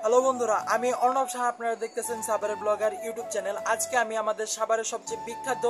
Hello বন্ধুরা, আমি অর্ণব শাহ। আপনারা দেখতেছেন সাভারের ব্লগার ইউটিউব চ্যানেল। আজকে আমি আমাদের সাভারের সবচেয়ে বিখ্যাত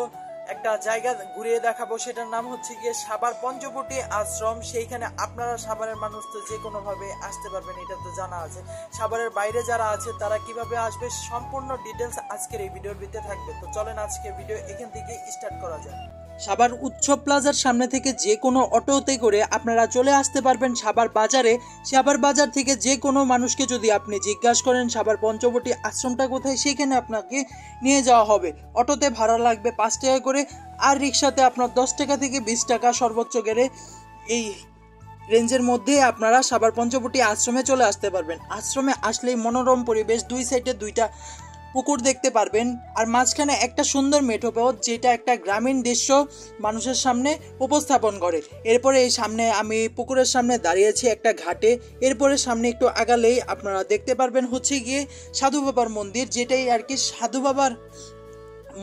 একটা জায়গা ঘুরিয়ে দেখাবো। সেটার নাম হচ্ছে গিয়ে সাভার পঞ্চবটি আশ্রম। সেইখানে আপনারা সাভারের মানুষ তো যে কোনো ভাবে আসতে পারবেন, এটা তো জানা আছে। সাভারের বাইরে যারা আছে তারা কিভাবে আসবে সম্পূর্ণ ডিটেলস আজকের এই ভিডিওর ভিতরে থাকবে। তো চলেন আজকে ভিডিও এখান থেকে স্টার্ট করা যায়। সাভার উৎসব প্লাজার সামনে থেকে যে কোনো অটোতে করে আপনারা চলে আসতে পারবেন সাভার বাজারে। সাভার বাজার থেকে যে কোনো মানুষকে যদি আপনি জিজ্ঞাসা করেন সাভার পঞ্চবটি আশ্রমটা কোথায়, সেখানে আপনাকে নিয়ে যাওয়া হবে। অটোতে ভাড়া লাগবে 5 টাকা করে, আর রিক্সাতে আপনার 10 টাকা থেকে 20 টাকা সর্বোচ্চ গেলে এই রেঞ্জের মধ্যে আপনারা সাভার পঞ্চবটি আশ্রমে চলে আসতে পারবেন। আশ্রমে আসলেই মনোরম পরিবেশ, দুই সাইডে দুইটা পুকুর দেখতে পারবেন, আর মাঝখানে একটা সুন্দর মেঠো পথ, যেটা একটা গ্রামীণ দৃশ্য মানুষের সামনে উপস্থাপন করে। এরপরে এই সামনে আমি পুকুরের সামনে দাঁড়িয়েছি একটা ঘাটে। এরপরে সামনে একটু আগালেই আপনারা দেখতে পারবেন হচ্ছে গিয়ে সাধু বাবার মন্দির, যেটাই আর কি সাধু বাবার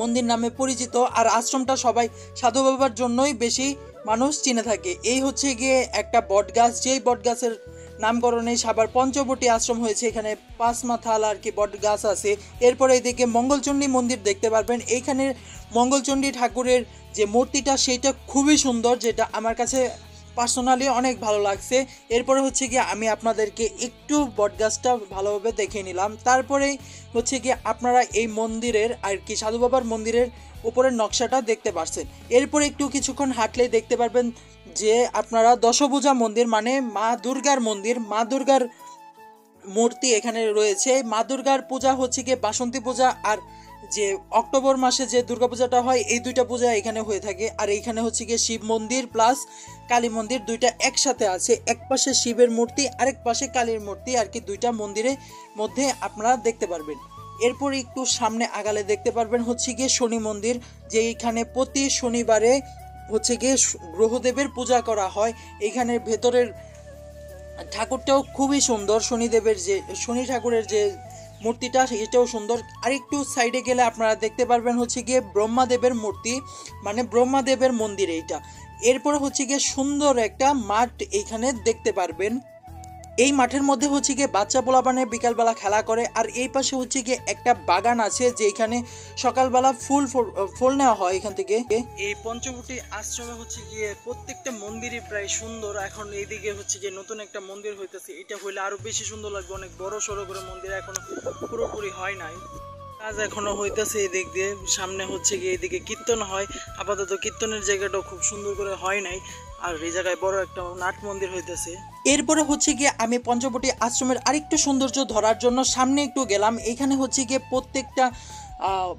মন্দির নামে পরিচিত। আর আশ্রমটা সবাই সাধু বাবার জন্যই বেশি মানুষ চিনে থাকে। এই হচ্ছে গিয়ে একটা বট গাছ, যেই বট গাছের নামকরণে সাভার পঞ্চবটি আশ্রম হয়েছে। এখানে 5 মাথাল আর কি বট গাছ আছে। এরপরে এদিকে মঙ্গলচণ্ডী মন্দির দেখতে পারবেন। এইখানে মঙ্গলচণ্ডী ঠাকুরের যে মূর্তিটা সেইটা খুবই সুন্দর, যেটা আমার কাছে পার্সোনালি অনেক ভালো লাগছে। এরপরে হচ্ছে গিয়ে আমি আপনাদেরকে একটু বটগাছটা ভালোভাবে দেখে নিলাম। তারপরেই হচ্ছে গিয়ে আপনারা এই মন্দিরের আর কি সাধু বাবার মন্দিরের উপরের নকশাটা দেখতে পাচ্ছেন। এরপরে একটু কিছুক্ষণ হাঁটলেই দেখতে পারবেন যে আপনারা দশভুজা মন্দির, মানে মা দুর্গার মন্দির। মা দুর্গার মূর্তি এখানে রয়েছে। মা দুর্গার পূজা হচ্ছে গিয়ে বাসন্তী পূজা আর যে অক্টোবর মাসে যে দুর্গাপূজাটা হয়, এই দুইটা পূজা এখানে হয়ে থাকে। আর এইখানে হচ্ছে গিয়ে শিব মন্দির প্লাস কালী মন্দির দুইটা একসাথে আছে। এক পাশে শিবের মূর্তি, আরেক পাশে কালীর মূর্তি আর কি, দুইটা মন্দিরের মধ্যে আপনারা দেখতে পারবেন। এরপর একটু সামনে আগালে দেখতে পারবেন হচ্ছে গিয়ে শনি মন্দির, যে এইখানে প্রতি শনিবারে হচ্ছে গিয়ে গ্রহদেবের পূজা করা হয়। এইখানের ভেতরের ঠাকুরটাও খুবই সুন্দর। শনিদেবের যে শনি ঠাকুরের যে মূর্তিটা সেটাও সুন্দর। আর একটু সাইডে গেলে আপনারা দেখতে পারবেন হচ্ছে গিয়ে ব্রহ্মাদেবের মূর্তি, মানে ব্রহ্মাদেবের মন্দির এইটা। এরপরে হচ্ছে গিয়ে সুন্দর একটা মাঠ এইখানে দেখতে পারবেন। এই মাঠের মধ্যে হচ্ছে গিয়ে বাচ্চা পোলাপানে বিকালবেলা খেলা করে। আর এই পাশে হচ্ছে গিয়ে একটা বাগান আছে, যে এখানে সকালবেলা ফুল নেওয়া হয় এখান থেকে। এই পঞ্চবটি আশ্রমে হচ্ছে গিয়ে প্রত্যেকটা মন্দিরই প্রায় সুন্দর। এখন এইদিকে হচ্ছে গিয়ে নতুন একটা মন্দির হইতেছে, এটা হইলে আরো বেশি সুন্দর লাগবে। অনেক বড় সড়ো করে মন্দির, এখনো পুরোপুরি হয় নাই, কাজ এখনো হইতেছে। এই দিক দিয়ে সামনে হচ্ছে গিয়ে এইদিকে কীর্তন হয়। আপাতত কীর্তনের জায়গাটাও খুব সুন্দর করে হয় নাই। আর এই জায়গায় বড় একটা নাট মন্দির হইতেছে। এরপরে হচ্ছে গিয়ে আমি পঞ্চবটি আশ্রমের আরেকটু সৌন্দর্য ধরার জন্য সামনে একটু গেলাম। এখানে হচ্ছে গিয়ে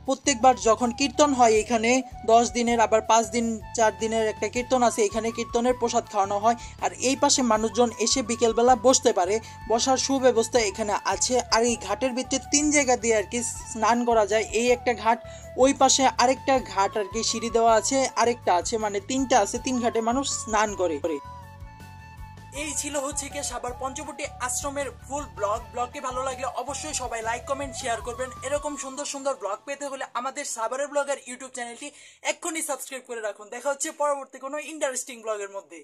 প্রত্যেকবার যখন কীর্তন হয়, এখানে 10 দিনের আবার 5 দিন 4 দিনের একটা কীর্তন আছে। এখানে কীর্তনের প্রসাদ খাওয়ানো হয়। আর এই পাশে মানুষজন এসে বিকেলবেলা বসতে পারে, বসার সুব্যবস্থা এখানে আছে। আর এই ঘাটের ভিতরে 3 জায়গা দিয়ে আর কি স্নান করা যায়। এই একটা ঘাট, ওই পাশে আরেকটা ঘাট আর কি সিঁড়ি দেওয়া আছে, আরেকটা আছে, মানে 3টা আছে। 3 ঘাটে মানুষ স্নান করে। এই ছিল হচ্ছে গিয়ে সাভার পঞ্চবটি আশ্রমের ফুল ব্লগটি ভালো লাগলে অবশ্যই সবাই লাইক কমেন্ট শেয়ার করবেন। এরকম সুন্দর সুন্দর ব্লগ পেতে হলে আমাদের সাভারের ব্লগার ইউটিউব চ্যানেলটি এক্ষুনি সাবস্ক্রাইব করে রাখুন। দেখা হচ্ছে পরবর্তী কোনো ইন্টারেস্টিং ব্লগের মধ্যে।